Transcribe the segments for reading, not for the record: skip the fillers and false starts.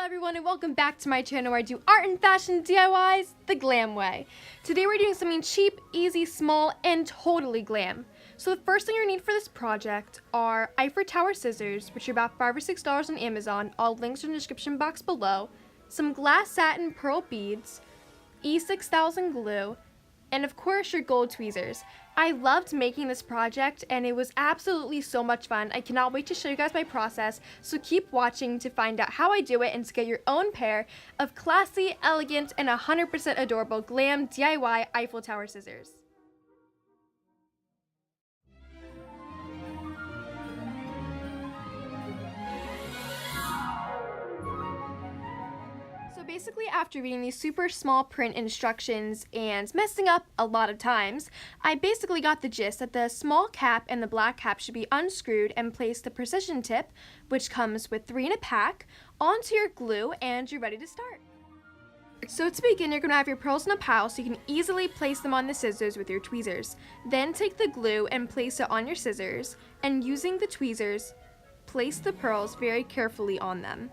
Hello everyone and welcome back to my channel where I do art and fashion DIYs the glam way. Today we're doing something cheap, easy, small, and totally glam. So the first thing you need for this project are Eiffel Tower scissors, which are about $5 or $6 on Amazon. All links are in the description box below. Some glass satin pearl beads, E6000 glue, and of course your gold tweezers. I loved making this project and it was absolutely so much fun. I cannot wait to show you guys my process, so keep watching to find out how I do it and to get your own pair of classy, elegant, and 100% adorable glam DIY Eiffel Tower scissors. Basically, after reading these super small print instructions and messing up a lot of times, I basically got the gist that the small cap and the black cap should be unscrewed and place the precision tip, which comes with 3 in a pack, onto your glue and you're ready to start. So to begin, you're going to have your pearls in a pile so you can easily place them on the scissors with your tweezers. Then take the glue and place it on your scissors, and using the tweezers, place the pearls very carefully on them.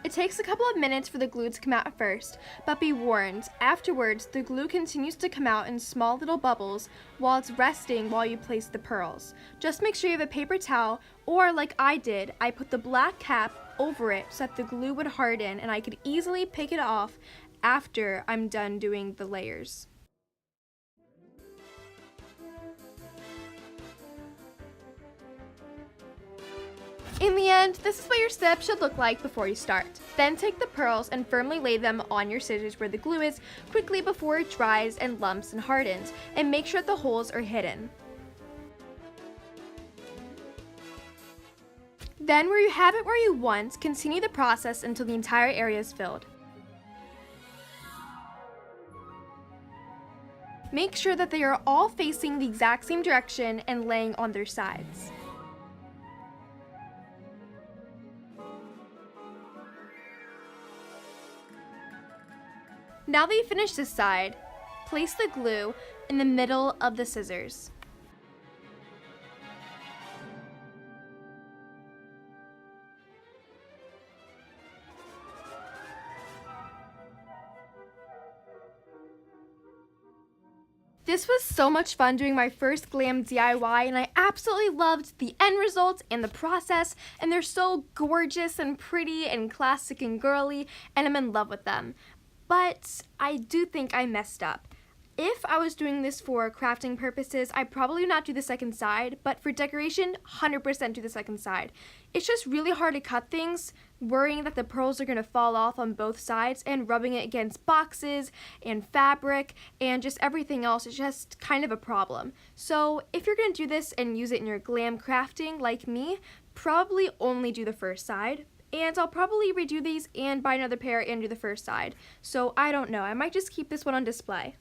It takes a couple of minutes for the glue to come out at first, but be warned, afterwards the glue continues to come out in small little bubbles while it's resting while you place the pearls. Just make sure you have a paper towel, or like I did, I put the black cap over it so that the glue would harden and I could easily pick it off after I'm done doing the layers. In the end, this is what your step should look like before you start. Then take the pearls and firmly lay them on your scissors where the glue is quickly before it dries and lumps and hardens, and make sure that the holes are hidden. Then where you have it where you want, continue the process until the entire area is filled. Make sure that they are all facing the exact same direction and laying on their sides. Now that you finish this side, place the glue in the middle of the scissors. This was so much fun doing my first glam DIY, and I absolutely loved the end result and the process, and they're so gorgeous and pretty and classic and girly, and I'm in love with them. But I do think I messed up. If I was doing this for crafting purposes, I probably would not do the second side, but for decoration, 100% do the second side. It's just really hard to cut things, worrying that the pearls are going to fall off on both sides, and rubbing it against boxes and fabric and just everything else is just kind of a problem. So if you're going to do this and use it in your glam crafting like me, probably only do the first side. And I'll probably redo these and buy another pair and do the first side. So I don't know, I might just keep this one on display.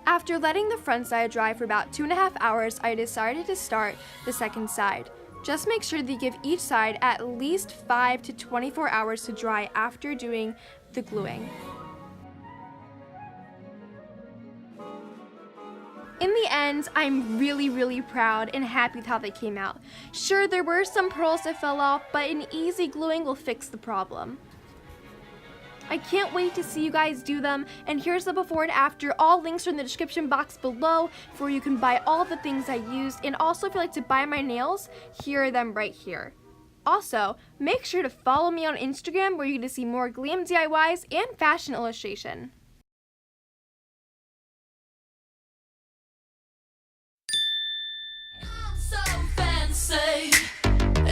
After letting the front side dry for about 2.5 hours, I decided to start the second side. Just make sure that you give each side at least 5 to 24 hours to dry after doing the gluing. In the end, I'm really proud and happy with how they came out. Sure, there were some pearls that fell off, but an easy gluing will fix the problem. I can't wait to see you guys do them, and here's the before and after. All links are in the description box below where you can buy all of the things I used, and also if you'd like to buy my nails, here are them right here. Also, make sure to follow me on Instagram where you get to see more glam DIYs and fashion illustration.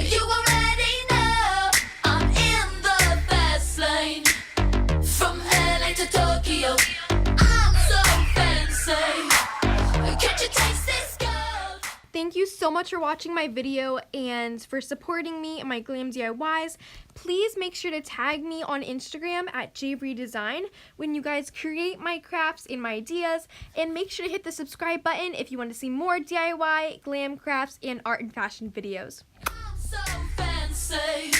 You already know I'm in the fast lane. From LA to Tokyo, I'm so fancy. Can't you taste this gold? Thank you so much for watching my video and for supporting me and my glam DIYs. Please make sure to tag me on Instagram at @jvredesign when you guys create my crafts and my ideas, and make sure to hit the subscribe button if you want to see more DIY, glam crafts, and art and fashion videos. I'm so fancy.